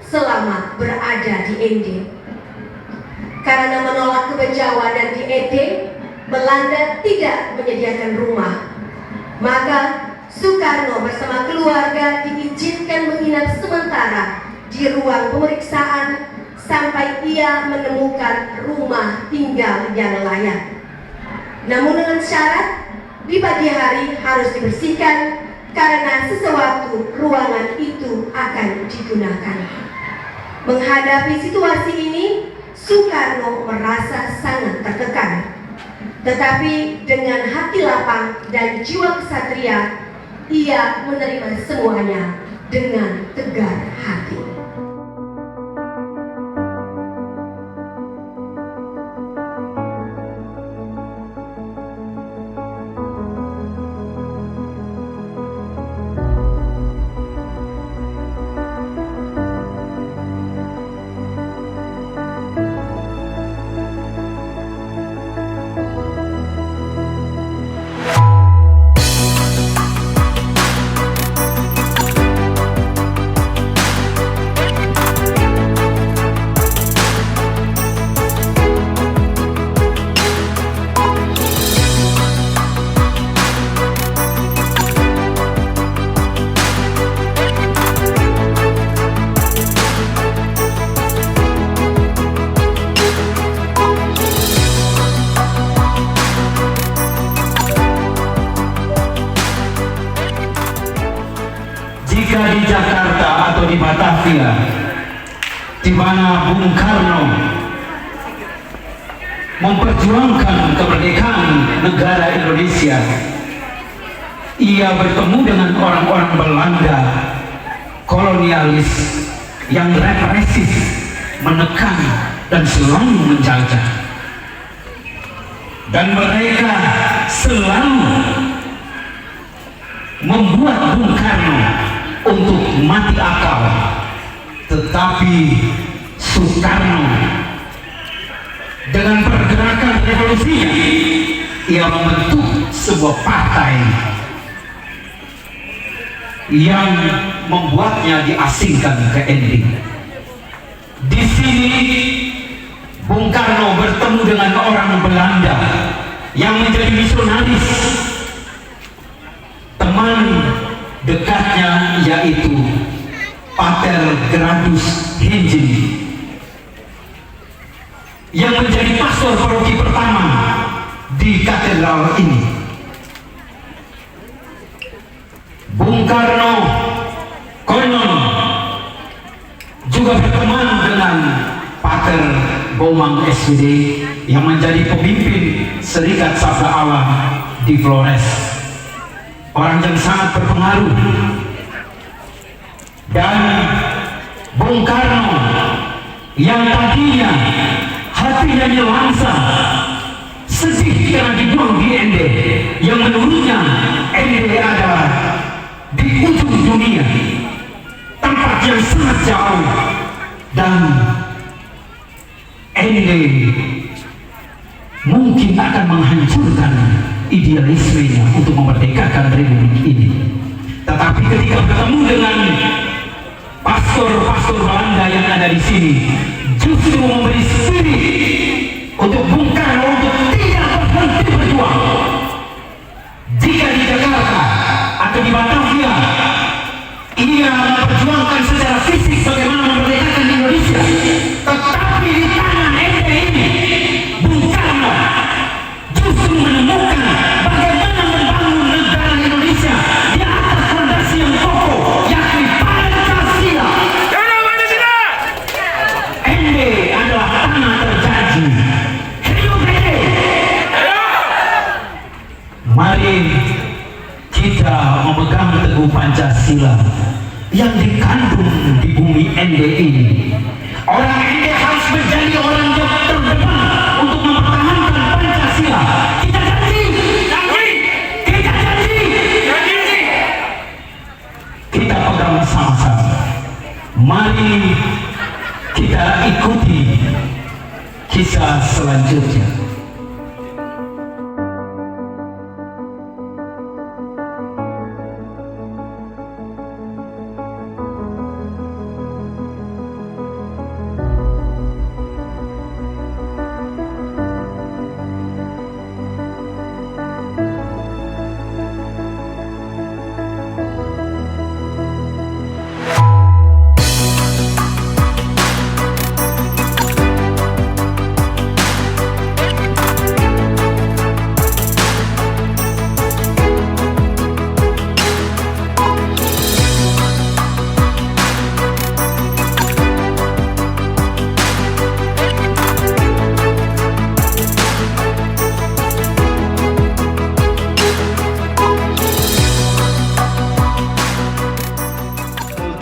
selama berada di ND. Karena menolak kebejawanan di ND, Belanda tidak menyediakan rumah. Maka Soekarno bersama keluarga diizinkan menginap sementara di ruang pemeriksaan sampai ia menemukan rumah tinggal yang layak. Namun dengan syarat di pagi hari harus dibersihkan karena sesuatu ruangan itu akan digunakan. Menghadapi situasi ini, Soekarno merasa sangat tertekan. Tetapi dengan hati lapang dan jiwa kesatria, ia menerima semuanya dengan tegar hati. Jika di Jakarta atau di Batavia, di mana Bung Karno memperjuangkan kemerdekaan negara Indonesia, ia bertemu dengan orang-orang Belanda kolonialis yang represif, menekan dan selalu menjajah, dan mereka selalu membuat Bung Karno untuk mati akal. Tetapi Soekarno dengan pergerakan revolusinya, ia membentuk sebuah partai yang membuatnya diasingkan ke ND. Di sini Bung Karno bertemu dengan orang Belanda yang menjadi misionaris. Teman dekatnya yaitu Pater Gradus Henjin yang menjadi pastor paroki pertama di katedral ini. Bung Karno konon juga berteman dengan Pater Bomang SPD yang menjadi pemimpin Serikat Sabda Allah di Flores, orang yang sangat berpengaruh. Dan Bung Karno yang tadinya hatinya nyelangsa, sedih karena dibuang di ND, yang menurutnya ND adalah di ujung dunia, tempat yang sangat jauh, dan ND mungkin akan menghancurkan idealismenya untuk memerdekakan republik ini. Tetapi ketika bertemu dengan pastor-pastor Belanda yang ada di sini, justru memberi spirit untuk Bung Karno untuk tidak berhenti berjuang. Jika di Jakarta atau di Batavia ia memperjuangkan secara fisik bagaimana memerdekakan Indonesia, tetapi di tangan ND ini Bung Karno justru menemukan bagaimana membangun negara Indonesia di atas fondasi yang kokoh, yakni Pancasila. ND adalah tanah terjanji. Hidup ND! Mari kita memegang teguh Pancasila yang dikandung di bumi ND ini. Orang ND harus menjadi orang yang terdepan untuk mempertahankan Pancasila. Kita janji, kita janji, kita pegang sama-sama. Mari kita ikuti kisah selanjutnya.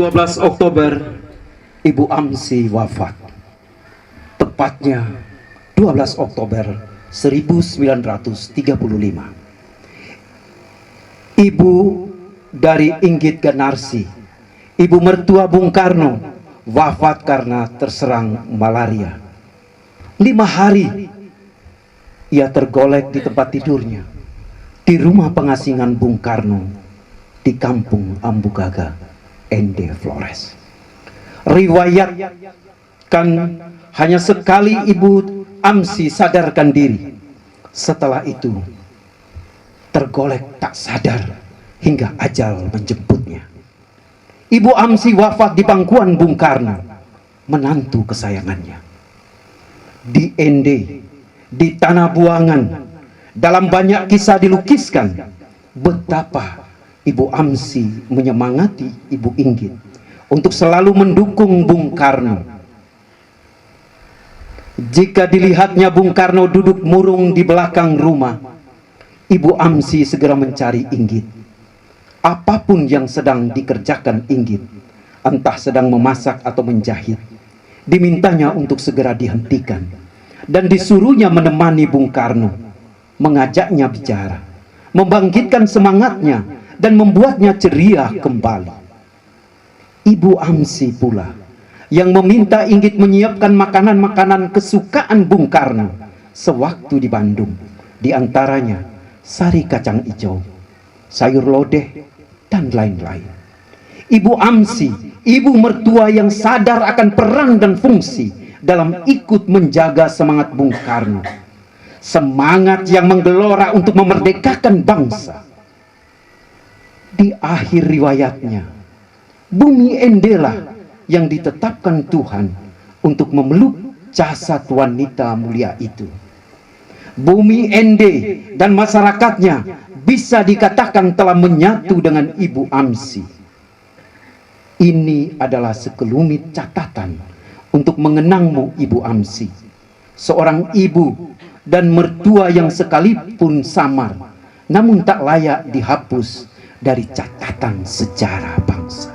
12 Oktober, Ibu Amsi wafat. Tepatnya 12 Oktober 1935. Ibu dari Inggit Ganarsi, ibu mertua Bung Karno, wafat karena terserang malaria. 5 hari ia tergolek di tempat tidurnya di rumah pengasingan Bung Karno di Kampung Ambugaga, Ende Flores. Riwayatkan hanya sekali Ibu Amsi sadarkan diri. Setelah itu tergolek tak sadar hingga ajal menjemputnya. Ibu Amsi wafat di pangkuan Bung Karno, menantu kesayangannya. Di Ende, di tanah buangan, dalam banyak kisah dilukiskan betapa Ibu Amsi menyemangati Ibu Inggit untuk selalu mendukung Bung Karno. Jika dilihatnya Bung Karno duduk murung di belakang rumah, Ibu Amsi segera mencari Inggit. Apapun yang sedang dikerjakan Inggit, entah sedang memasak atau menjahit, dimintanya untuk segera dihentikan dan disuruhnya menemani Bung Karno, mengajaknya bicara, membangkitkan semangatnya dan membuatnya ceria kembali. Ibu Amsi pula yang meminta Inggit menyiapkan makanan-makanan kesukaan Bung Karno sewaktu di Bandung, di antaranya sari kacang hijau, sayur lodeh, dan lain-lain. Ibu Amsi, ibu mertua yang sadar akan peran dan fungsi dalam ikut menjaga semangat Bung Karno, semangat yang menggelora untuk memerdekakan bangsa. Di akhir riwayatnya, bumi Endela yang ditetapkan Tuhan untuk memeluk jasad wanita mulia itu. Bumi Ende dan masyarakatnya bisa dikatakan telah menyatu dengan Ibu Amsi. Ini adalah sekelumit catatan untuk mengenangmu, Ibu Amsi, seorang ibu dan mertua yang sekalipun samar, namun tak layak dihapus dari catatan sejarah bangsa.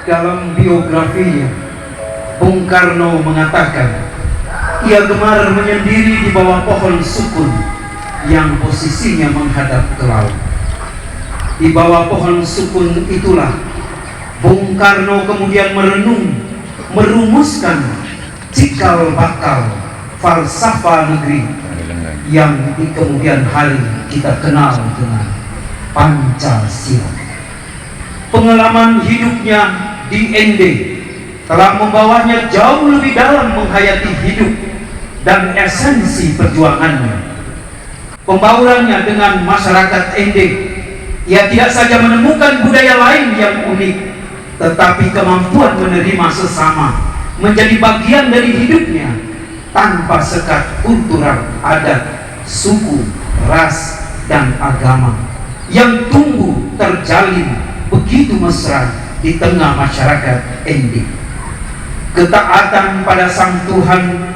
Dalam biografinya, Bung Karno mengatakan ia gemar menyendiri di bawah pohon sukun yang posisinya menghadap ke laut. Di bawah pohon sukun itulah Bung Karno kemudian merumuskan cikal bakal falsafah negeri yang di kemudian hari kita kenal dengan Pancasila. Pengalaman hidupnya di ND telah membawanya jauh lebih dalam menghayati hidup dan esensi perjuangannya. Pembaurannya dengan masyarakat ND, ia tidak saja menemukan budaya lain yang unik, tetapi kemampuan menerima sesama menjadi bagian dari hidupnya tanpa sekat kultural, adat, suku, ras, dan agama yang tumbuh terjalin begitu mesra di tengah masyarakat ND. Ketaatan pada Sang Tuhan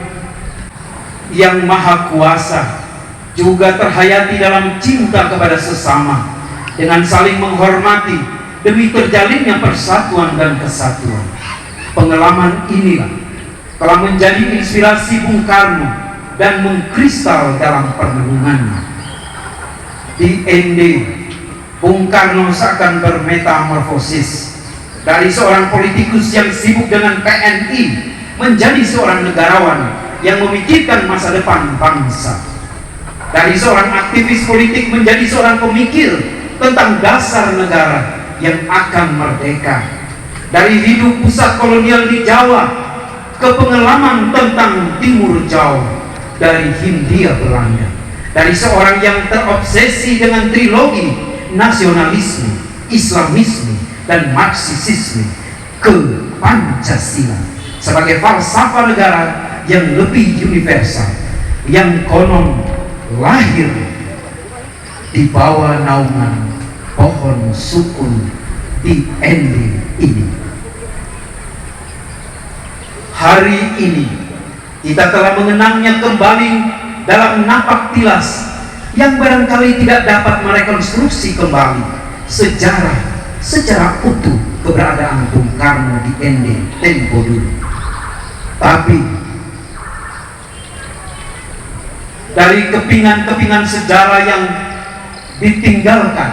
yang Maha Kuasa juga terhayati dalam cinta kepada sesama dengan saling menghormati demi terjalinnya persatuan dan kesatuan. Pengalaman inilah telah menjadi inspirasi Bung Karno dan mengkristal dalam perenungannya. Di ND, Bung Karno seakan bermetamorfosis dari seorang politikus yang sibuk dengan PNI menjadi seorang negarawan yang memikirkan masa depan bangsa. Dari seorang aktivis politik menjadi seorang pemikir tentang dasar negara yang akan merdeka. Dari hidup pusat kolonial di Jawa ke pengalaman tentang Timur Jawa, dari Hindia Belanda. Dari seorang yang terobsesi dengan trilogi nasionalisme, Islamisme, dan Marxisme ke Pancasila sebagai falsafah negara yang lebih universal, yang konon lahir di bawah naungan pohon sukun di ND ini. Hari ini kita telah mengenangnya kembali dalam napak tilas yang barangkali tidak dapat merekonstruksi kembali sejarah secara utuh keberadaan Bung Karno di ND tempo dulu. Tapi dari kepingan-kepingan sejarah yang ditinggalkan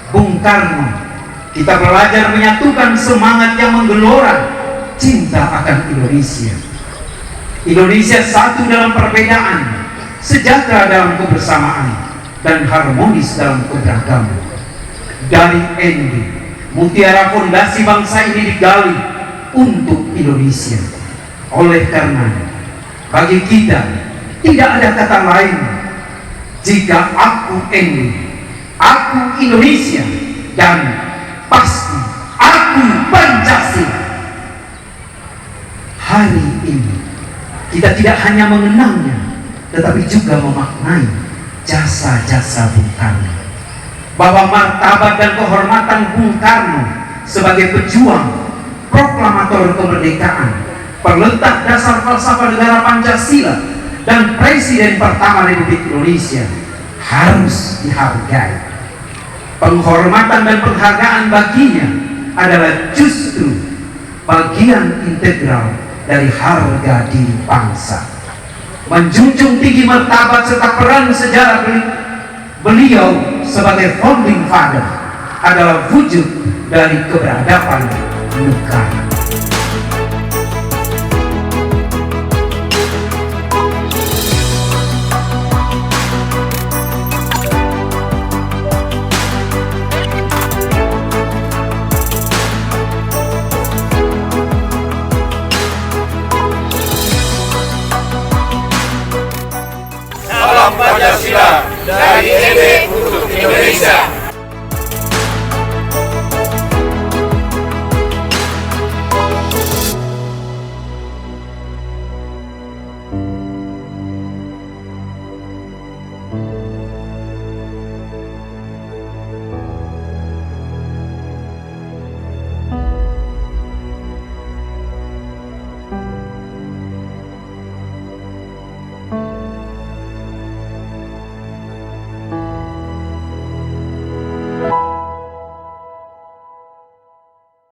Bung Karno, kita belajar menyatukan semangat yang menggelora cinta akan Indonesia. Indonesia satu dalam perbedaan, sejahtera dalam kebersamaan, dan harmonis dalam keberagaman. Dari ND, mutiara fondasi bangsa ini digali untuk Indonesia. Oleh karenanya, bagi kita tidak ada kata lain jika aku ND, aku Indonesia, dan pasti aku Pancasila. Hari ini kita tidak hanya mengenangnya, tetapi juga memaknai jasa-jasa Bung Karno, bahwa martabat dan kehormatan Bung Karno sebagai pejuang, proklamator kemerdekaan, peletak dasar falsafah negara Pancasila, dan Presiden pertama Republik Indonesia harus dihargai. Penghormatan dan penghargaan baginya adalah justru bagian integral dari harga diri bangsa. Menjunjung tinggi martabat serta peran sejarah beliau sebagai founding father adalah wujud dari keberadaban negara. Salam Pancasila dari ND untuk Indonesia.